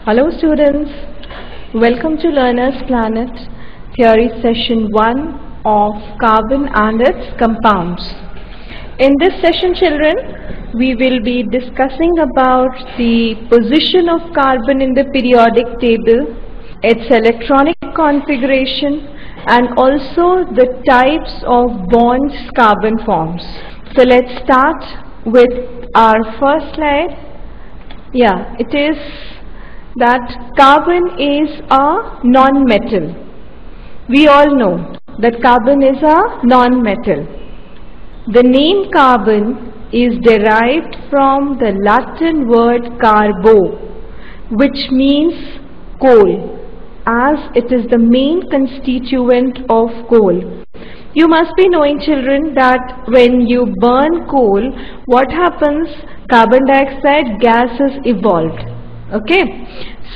Hello students, welcome to Learner's Planet Theory Session 1 of Carbon and its Compounds. In this session children, we will be discussing about the position of carbon in the periodic table, its electronic configuration and also the types of bonds carbon forms. So let's start with our first slide. Yeah, it is that carbon is a non-metal. We all know that carbon is a non-metal. The name carbon is derived from the Latin word carbo, which means coal, as it is the main constituent of coal. You must be knowing children that when you burn coal, what happens? Carbon dioxide gas is evolved. Okay,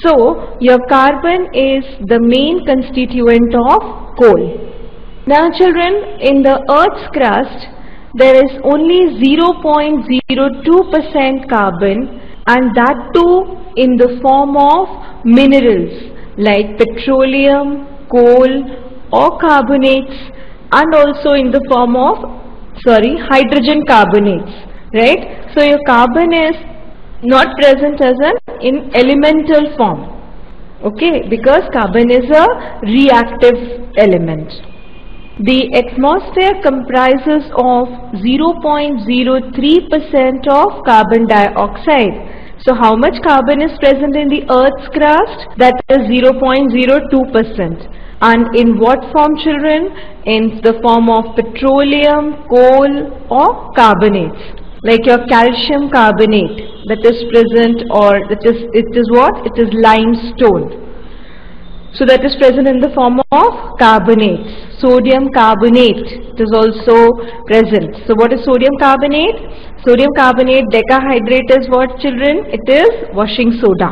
so your carbon is the main constituent of coal. Now children, in the Earth's crust there is only 0.02% carbon, and that too in the form of minerals like petroleum, coal or carbonates, and also in the form of hydrogen carbonates, right? So your carbon is not present as in elemental form, okay, because carbon is a reactive element. The atmosphere comprises of 0.03% of carbon dioxide. So how much carbon is present in the Earth's crust? That is 0.02%. And in what form children? In the form of petroleum, coal or carbonates, like your calcium carbonate that is present, or it is what? It is limestone. So that is present in the form of carbonates. Sodium carbonate, it is also present. So what is sodium carbonate? Sodium carbonate decahydrate is what children? It is washing soda.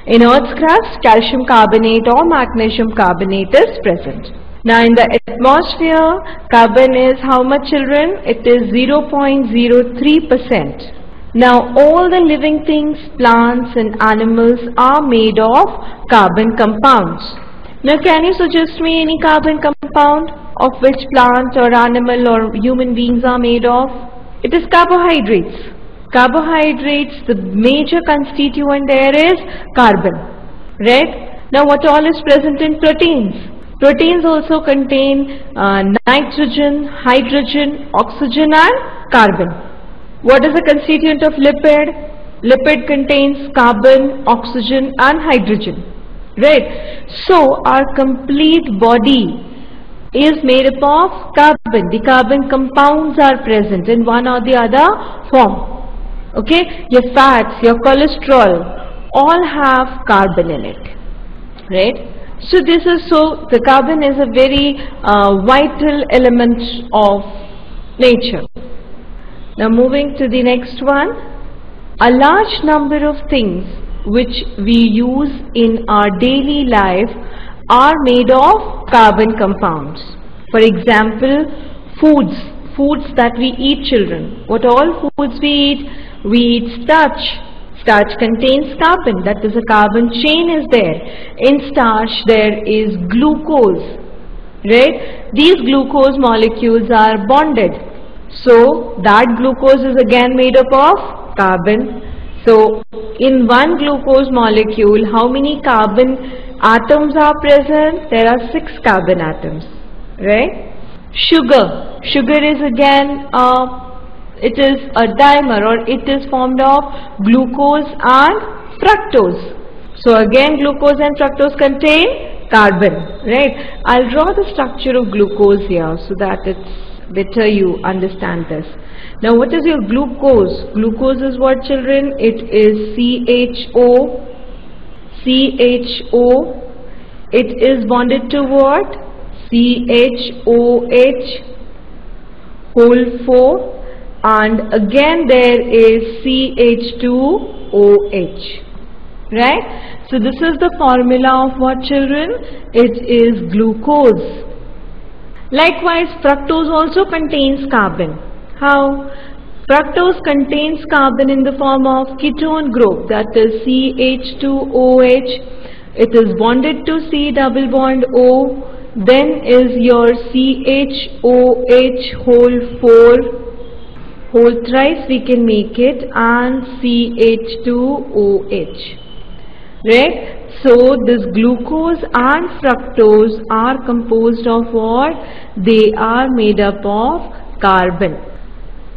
In Earth's crust, calcium carbonate or magnesium carbonate is present. Now in the atmosphere, carbon is how much children? It is 0.03%. Now all the living things, plants and animals are made of carbon compounds. Now can you suggest me any carbon compound of which plant or animal or human beings are made of? It is carbohydrates. Carbohydrates, the major constituent there is carbon, right? Now what all is present in proteins? Proteins also contain nitrogen, hydrogen, oxygen and carbon. What is the constituent of lipid? Lipid contains carbon, oxygen and hydrogen, right? So our complete body is made up of carbon. The carbon compounds are present in one or the other form. Okay, your fats, your cholesterol all have carbon in it, right? So the carbon is a very vital element of nature. Now moving to the next one, a large number of things which we use in our daily life are made of carbon compounds. For example, foods that we eat children. What all foods we eat? We eat starch. Starch contains carbon, that is a carbon chain is there. In starch there is glucose, right? These glucose molecules are bonded. So that glucose is again made up of carbon. So in one glucose molecule, how many carbon atoms are present? There are 6 carbon atoms, right? Sugar is again it is a dimer, or it is formed of glucose and fructose. So again glucose and fructose contain carbon, right? I'll draw the structure of glucose here so that it's better you understand this. Now what is your glucose? Glucose is what children? It is CHO. It is bonded to what? CHOH whole 4, and again there is CH2OH, right? So this is the formula of what children? It is glucose. Likewise fructose also contains carbon. How? Fructose contains carbon in the form of ketone group, that is CH2OH. It is bonded to C double bond O. Then is your CHOH whole thrice we can make it, and CH2OH. Right? So this glucose and fructose are composed of what? They are made up of carbon.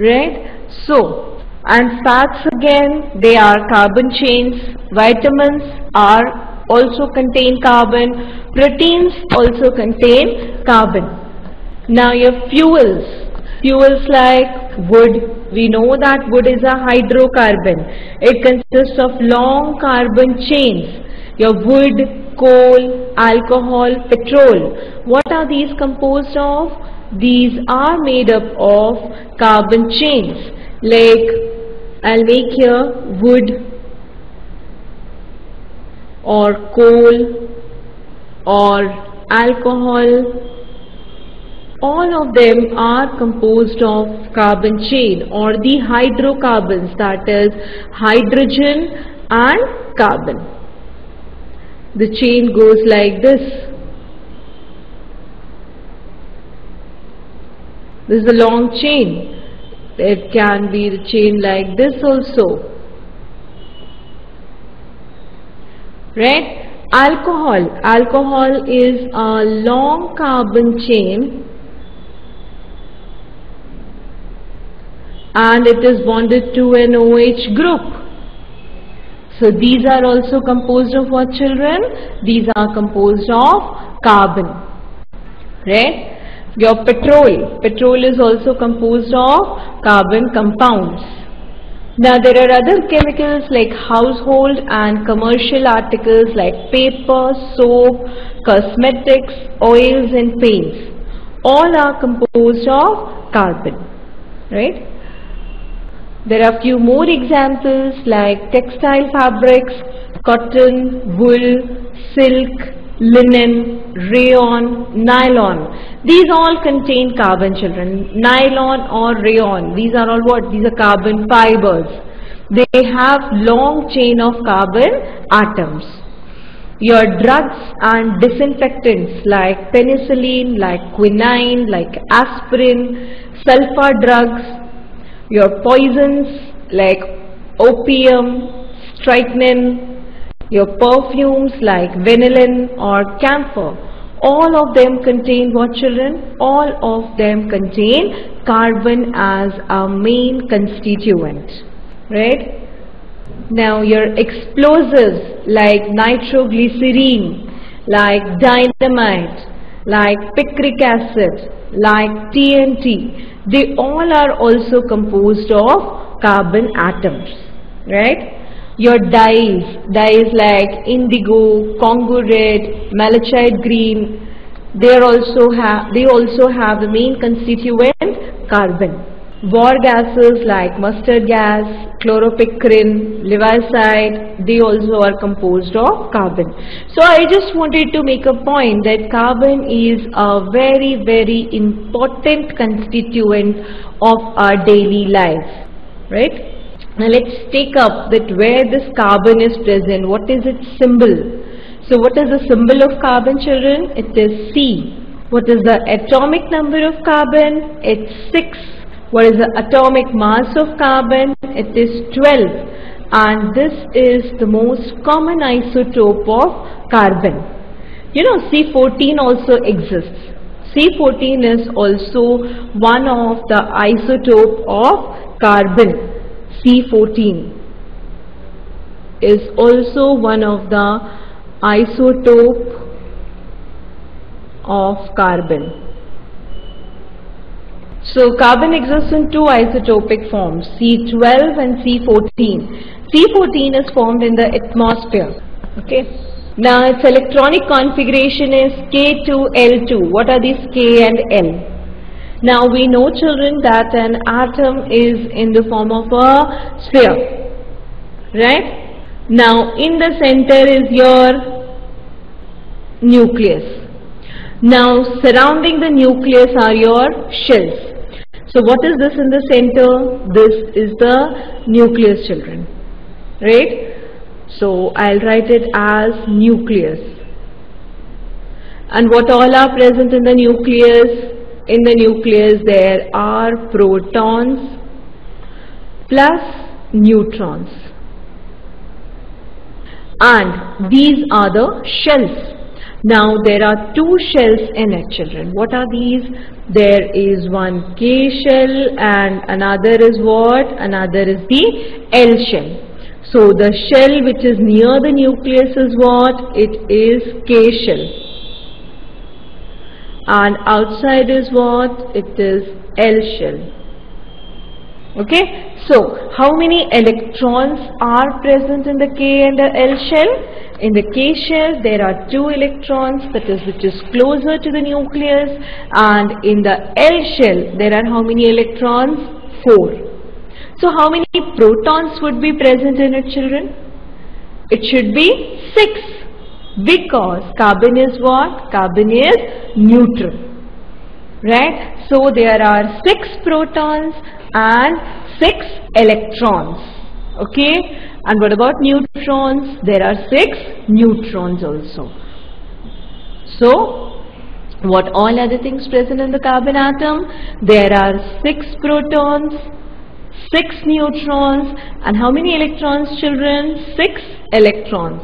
Right? So, and fats again, they are carbon chains. Vitamins are also contain carbon. Proteins also contain carbon. Now your fuels like wood. We know that wood is a hydrocarbon. It consists of long carbon chains. Your wood, coal, alcohol, petrol. What are these composed of? These are made up of carbon chains. Like, I'll make here wood or coal or alcohol. All of them are composed of carbon chain or the hydrocarbons, that is hydrogen and carbon. The chain goes like this. This is a long chain. It can be the chain like this also. Right? Alcohol is a long carbon chain and it is bonded to an OH group. So these are also composed of what, children? These are composed of carbon. Right? Your petrol is also composed of carbon compounds. Now there are other chemicals like household and commercial articles like paper, soap, cosmetics, oils and paints. All are composed of carbon. Right? There are few more examples like textile fabrics, cotton, wool, silk, linen, rayon, nylon. These all contain carbon, children. Nylon or rayon, these are all what? These are carbon fibers. They have long chain of carbon atoms. Your drugs and disinfectants like penicillin, like quinine, like aspirin, sulfur drugs. Your poisons like opium, strychnine, your perfumes like vanillin or camphor. All of them contain what, children? All of them contain carbon as a main constituent. Right? Now your explosives like nitroglycerine, like dynamite, like picric acid, like TNT, they all are also composed of carbon atoms. Right? Your dyes like indigo, Congo red, malachite green, they also have the main constituent carbon. War gases like mustard gas, chloropicrin, levisite, they also are composed of carbon. So I just wanted to make a point that carbon is a very, very important constituent of our daily life. Right? Now let's take up that where this carbon is present, what is its symbol? So what is the symbol of carbon, children? It is C. What is the atomic number of carbon? It's 6. What is the atomic mass of carbon? It is 12. And this is the most common isotope of carbon. You know, C14 also exists. C14 is also one of the isotope of carbon. C14 is also one of the isotope of carbon. So carbon exists in two isotopic forms, C12 and C14. C14 is formed in the atmosphere. Okay. Now its electronic configuration is K2L2. What are these K and L? Now we know, children, that an atom is in the form of a sphere. Right? Now in the center is your nucleus. Now surrounding the nucleus are your shells. So what is this in the center? This is the nucleus, children, right? So I'll write it as nucleus. And what all are present in the nucleus? In the nucleus there are protons plus neutrons, and these are the shells. Now there are two shells in it, children. What are these? There is one K shell and another is what? Another is the L shell. So the shell which is near the nucleus is what? It is K shell. And outside is what? It is L shell. Okay, so how many electrons are present in the K and the L shell? In the K shell there are 2 electrons, that is, which is closer to the nucleus, and in the L shell there are how many electrons? 4. So how many protons would be present in it, children? It should be 6. Because carbon is what? Carbon is neutral, right? So there are 6 protons and 6 electrons. Okay, and what about neutrons? There are 6 neutrons also. So what all other things present in the carbon atom? There are 6 protons, 6 neutrons, and how many electrons, children? 6 electrons.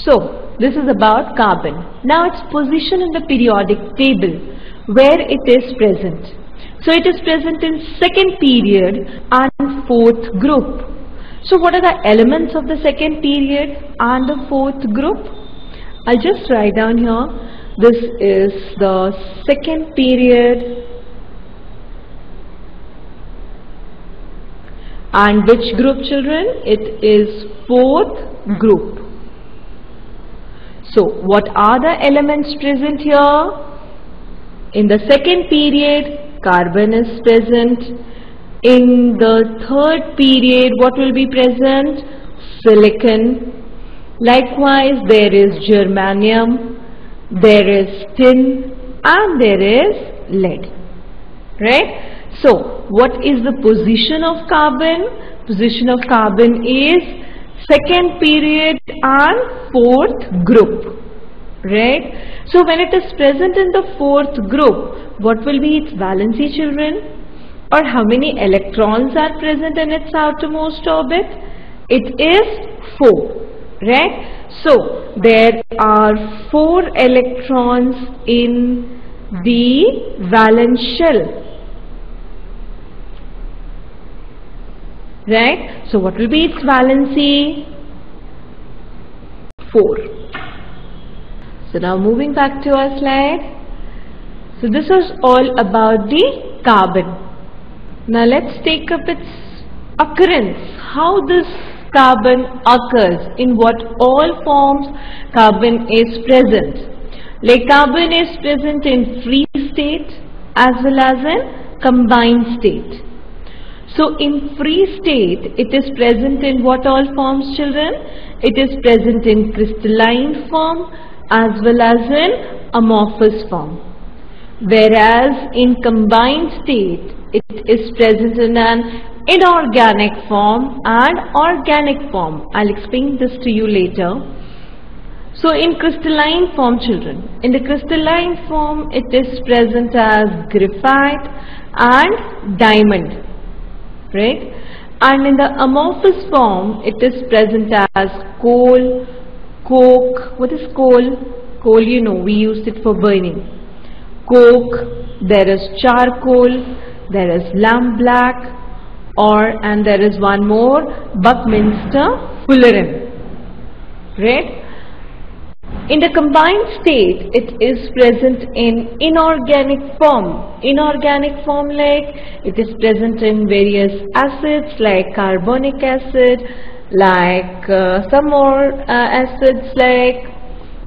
So this is about carbon. Now its position in the periodic table, where it is present. So it is present in second period and fourth group. So what are the elements of the second period and the fourth group? I'll just write down here. This is the second period and which group, children? It is fourth group. So what are the elements present here? In the second period, carbon is present. In the third period, what will be present? Silicon. Likewise, there is germanium, there is tin, and there is lead. Right? So what is the position of carbon? Position of carbon is second period and fourth group, right? So when it is present in the fourth group, what will be its valency, children? Or how many electrons are present in its outermost orbit? It is 4, right? So there are 4 electrons in the valence shell, right? So what will be its valency? 4. So now moving back to our slide. So this is all about the carbon. Now let's take up its occurrence. How this carbon occurs, in what all forms carbon is present. Like carbon is present in free state as well as in combined state. So in free state, it is present in what all forms, children? It is present in crystalline form as well as in amorphous form. Whereas in combined state, it is present in an inorganic form and organic form. I'll explain this to you later. So in crystalline form, children, in the crystalline form, it is present as graphite and diamond. Right? And in the amorphous form, it is present as coal, coke. What is coal? Coal, you know, we used it for burning. Coke, there is charcoal, there is lampblack, and there is one more, Buckminster fullerene. Right? In the combined state, it is present in inorganic form. Inorganic form, like it is present in various acids like carbonic acid, like some more acids, like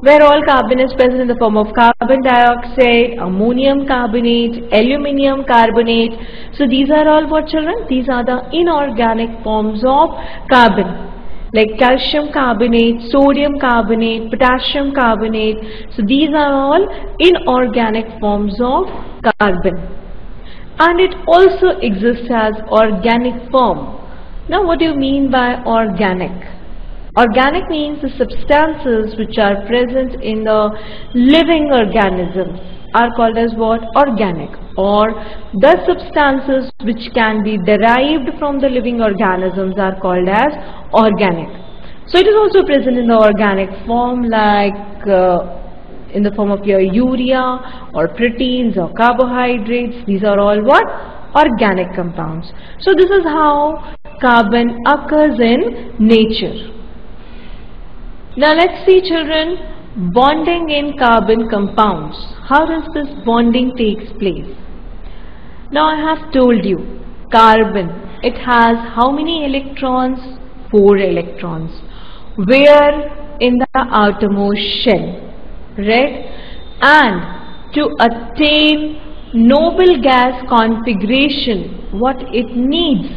where all carbon is present in the form of carbon dioxide, ammonium carbonate, aluminium carbonate. So these are all what, children? These are the inorganic forms of carbon, like calcium carbonate, sodium carbonate, potassium carbonate. So these are all inorganic forms of carbon. and it also exists as organic form. Now what do you mean by organic? Organic means the substances which are present in the living organisms are called as what? Organic, or the substances which can be derived from the living organisms are called as organic. So it is also present in the organic form, like in the form of your urea or proteins or carbohydrates. These are all what? Organic compounds. So this is how carbon occurs in nature. Now let's see, children, bonding in carbon compounds. How does this bonding takes place? Now I have told you, carbon, it has how many electrons? 4 electrons. Where? In the outermost shell, right? And to attain noble gas configuration, what it needs,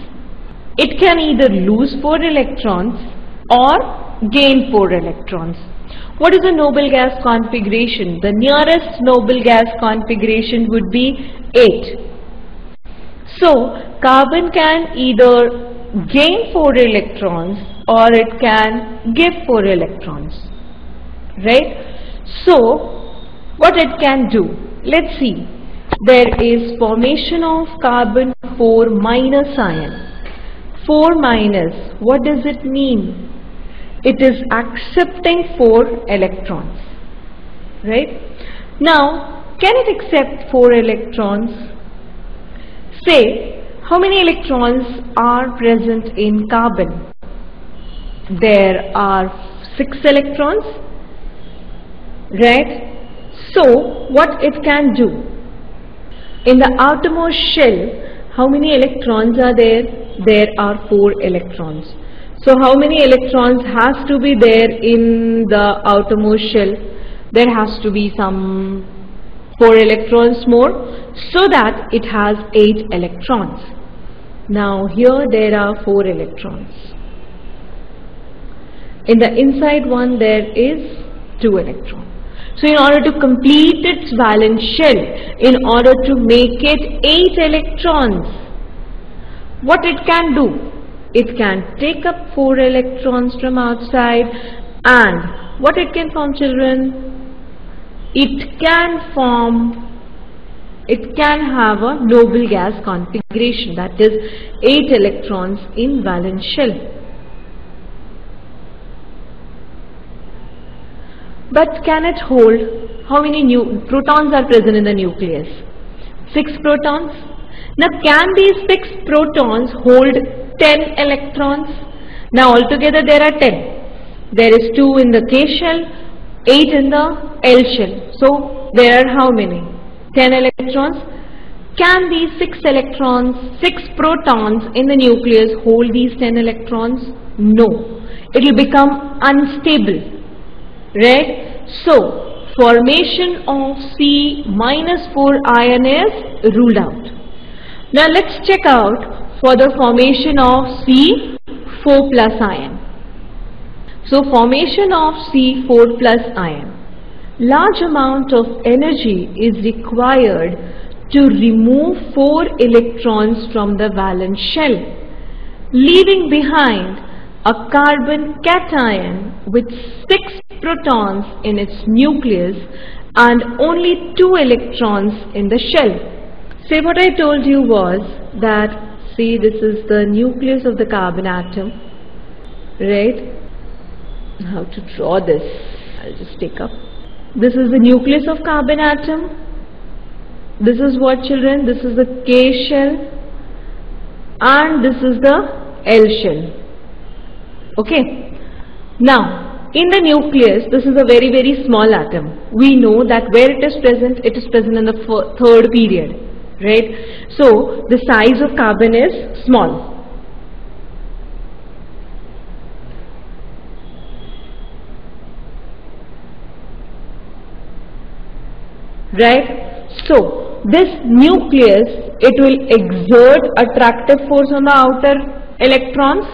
it can either lose 4 electrons or gain 4 electrons. What is a noble gas configuration? The nearest noble gas configuration would be 8. So carbon can either gain 4 electrons or it can give 4 electrons, right? So what it can do, let's see. There is formation of carbon 4 minus ion. 4 minus, what does it mean? It is accepting 4 electrons, right? Now, can it accept 4 electrons? Say, how many electrons are present in carbon? There are 6 electrons, right? So, what it can do? In the outermost shell, how many electrons are there? There are 4 electrons. So how many electrons has to be there in the outermost shell? There has to be some 4 electrons more, so that it has 8 electrons. Now here there are 4 electrons. In the inside one there is 2 electrons. So in order to complete its valence shell, in order to make it 8 electrons, what it can do? It can take up 4 electrons from outside, and what it can form, children? It can have a noble gas configuration, that is 8 electrons in valence shell. But can it hold? How many protons are present in the nucleus? 6 protons. Now can these 6 protons hold 10 electrons? Now altogether there are 10. There is 2 in the K shell, 8 in the L shell. So there are how many? 10 electrons. Can these 6 protons in the nucleus hold these 10 electrons? No. It will become unstable, right? So formation of C-4 ion is ruled out. Now let's check out for the formation of C4 plus ion. So formation of C4 plus ion. Large amount of energy is required to remove 4 electrons from the valence shell, leaving behind a carbon cation with 6 protons in its nucleus and only 2 electrons in the shell. Say what I told you was that, see, this is the nucleus of the carbon atom, right? How to draw this? I'll just take up. This is the nucleus of carbon atom. This is what, children? This is the K shell and this is the L shell. Okay. Now, in the nucleus, this is a very, very small atom. We know that where it is present in the third period, right? So, the size of carbon is small. Right? So, this nucleus, it will exert attractive force on the outer electrons,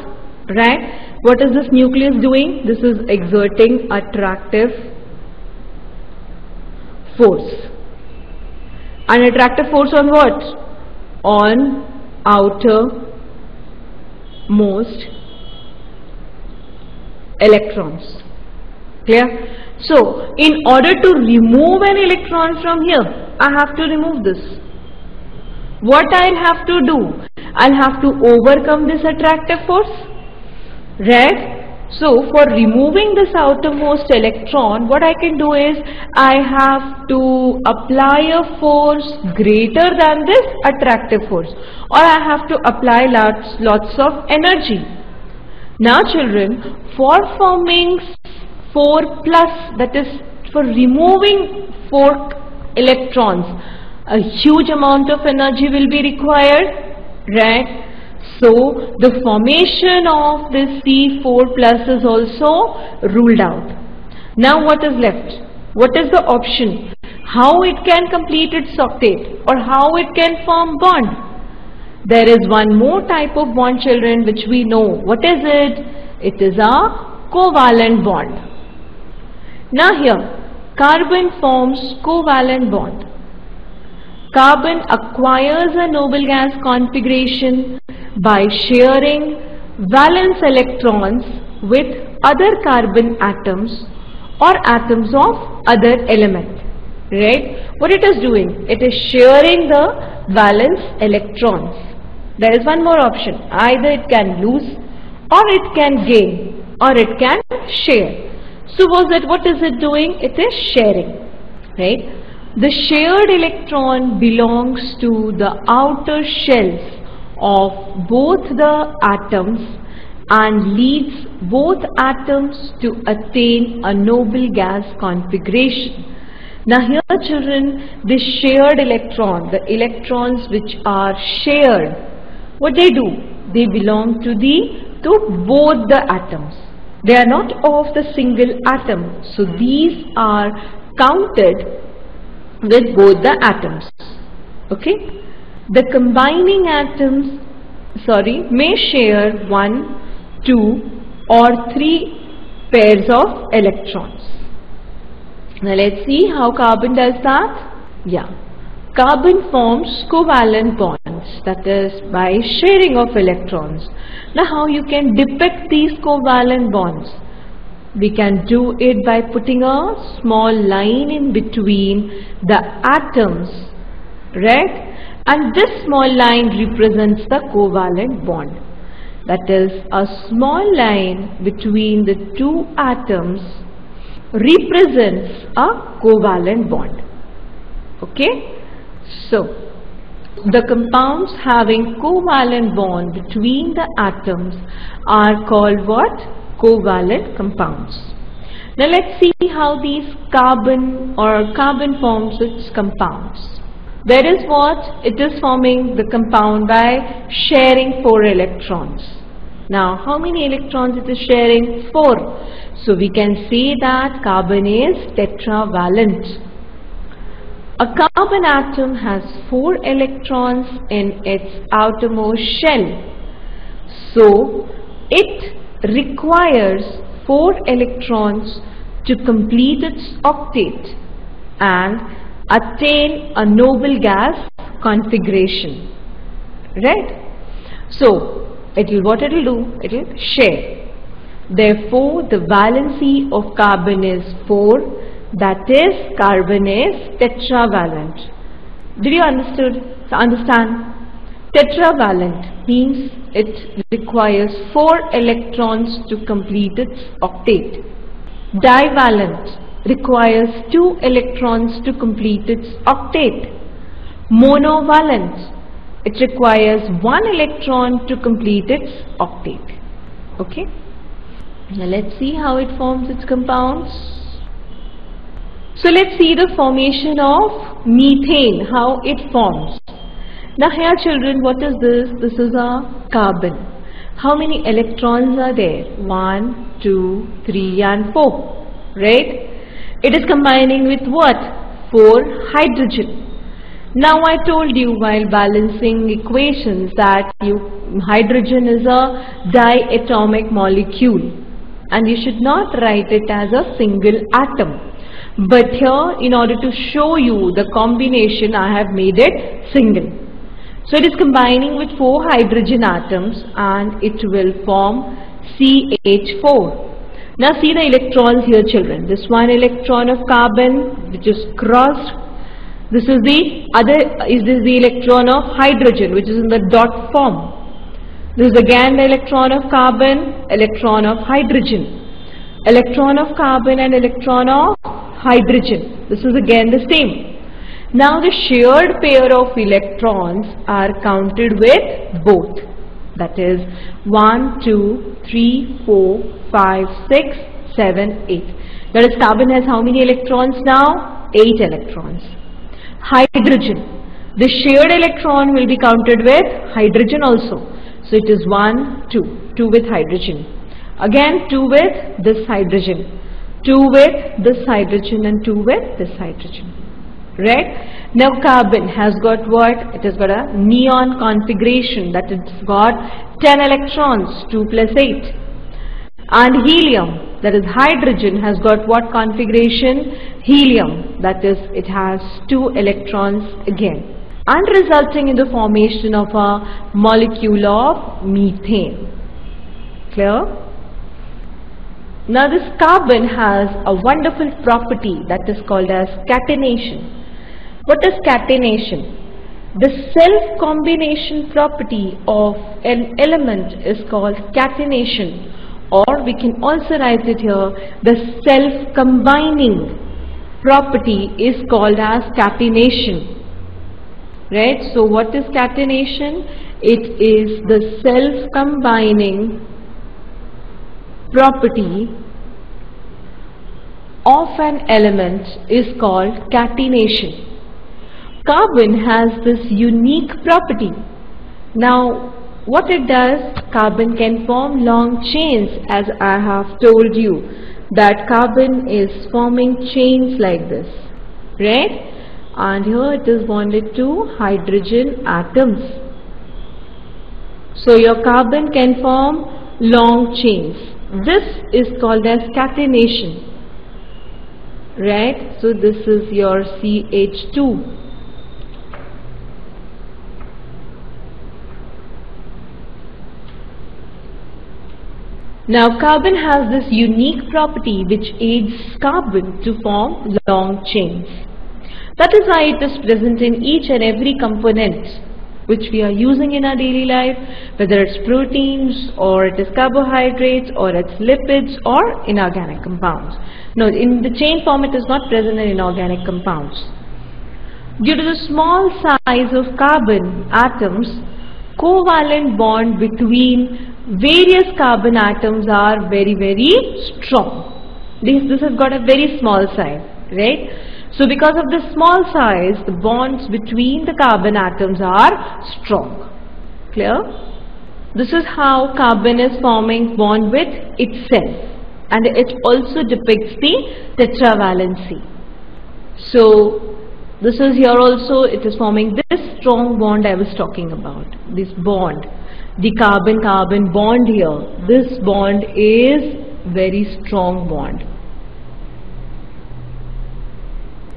right? What is this nucleus doing? This is exerting attractive force. An attractive force on what? on outermost electrons. Clear? So, in order to remove an electron from here, I have to remove this. What I'll have to do? I'll have to overcome this attractive force, right? So, for removing this outermost electron, what I can do is, I have to apply a force greater than this attractive force, or I have to apply lots of energy. Now children, for forming 4 plus, that is for removing 4 electrons, a huge amount of energy will be required, right? So the formation of this C4 plus is also ruled out. Now what is left? What is the option? How it can complete its octet, or how it can form bond? There is one more type of bond, children, which we know. What is it? It is a covalent bond. Now here, carbon forms covalent bond. Carbon acquires a noble gas configuration by sharing valence electrons with other carbon atoms or atoms of other element, right? What it is doing? It is sharing the valence electrons. There is one more option. Either it can lose, or it can gain, or it can share. So what is it doing? It is sharing, right? The shared electron belongs to the outer shells of both the atoms and leads both atoms to attain a noble gas configuration. Now here children, this shared electron, the electrons which are shared, what they do? They belong to both the atoms. They are not of the single atom. So these are counted with both the atoms. Okay? The combining atoms, may share 1, 2 or 3 pairs of electrons. Now let's see how carbon does that. Yeah. Carbon forms covalent bonds, that is by sharing of electrons. Now how you can depict these covalent bonds? We can do it by putting a small line in between the atoms, right? And this small line represents the covalent bond. That is, a small line between the 2 atoms represents a covalent bond. Okay? So, the compounds having covalent bond between the atoms are called what? Covalent compounds. Now let's see how these carbon forms its compounds. There is what? It is forming the compound by sharing 4 electrons. Now how many electrons it is sharing? 4. So we can say that carbon is tetravalent. A carbon atom has 4 electrons in its outermost shell. So it requires 4 electrons to complete its octet and attain a noble gas configuration, right? So what it will do? It will share. Therefore the valency of carbon is 4. That is, carbon is tetravalent. Did you understand? Tetravalent means it requires 4 electrons to complete its octet. Divalent requires 2 electrons to complete its octet. Monovalent, it requires 1 electron to complete its octet. Okay? Now let's see how it forms its compounds. So let's see the formation of methane, how it forms. Now here children, what is this? This is a carbon. How many electrons are there? 1, 2, 3 and 4. Right? It is combining with what? 4 hydrogen. Now I told you while balancing equations that hydrogen is a diatomic molecule and you should not write it as a single atom. But here, in order to show you the combination, I have made it single. So it is combining with 4 hydrogen atoms and it will form CH4. Now see the electrons here, children. This one electron of carbon which is crossed. This is the electron of hydrogen which is in the dot form. This is again the electron of carbon, electron of hydrogen. Electron of carbon and electron of hydrogen. This is again the same. Now the shared pair of electrons are counted with both. That is 1, 2, 3, 4, 5, 6, 7, 8. That is, carbon has how many electrons now? 8 electrons. Hydrogen. The shared electron will be counted with hydrogen also. So it is 1, 2. 2 with hydrogen. Again 2 with this hydrogen. 2 with this hydrogen and 2 with this hydrogen. Right? Now carbon has got what? It has got a neon configuration, that it's got 10 electrons, 2 plus 8. And helium, that is hydrogen, has got what configuration? Helium, that is it has 2 electrons again, and resulting in the formation of a molecule of methane. Clear? Now this carbon has a wonderful property that is called as catenation. What is catenation? The self-combination property of an element is called catenation, or we can also write it here, the self-combining property is called as catenation. Right? So what is catenation? It is the self-combining property of an element is called catenation. Carbon has this unique property. Now what it does, carbon can form long chains, as I have told you that carbon is forming chains like this, right? And here it is bonded to hydrogen atoms. So your carbon can form long chains. This is called as catenation, right? So this is your CH2. Now carbon has this unique property which aids carbon to form long chains. That is why it is present in each and every component which we are using in our daily life, whether it's proteins or it is carbohydrates or it's lipids or inorganic compounds. No, in the chain form it is not present in inorganic compounds. Due to the small size of carbon atoms, covalent bond between various carbon atoms are very, very strong. This has got a very small size, right? So because of the small size, the bonds between the carbon atoms are strong. Clear? This is how carbon is forming bond with itself, and it also depicts the tetravalency. So this is here also, it is forming this strong bond I was talking about, this bond. The carbon-carbon bond here, this bond is very strong bond.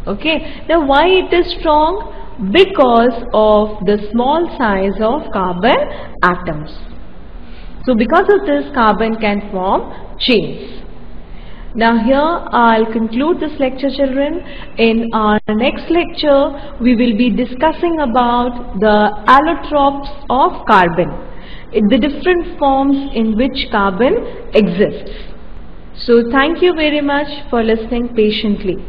Okay, now why it is strong? Because of the small size of carbon atoms. So because of this, carbon can form chains. Now here I'll conclude this lecture, children. In our next lecture we will be discussing about the allotropes of carbon, the different forms in which carbon exists. So thank you very much for listening patiently.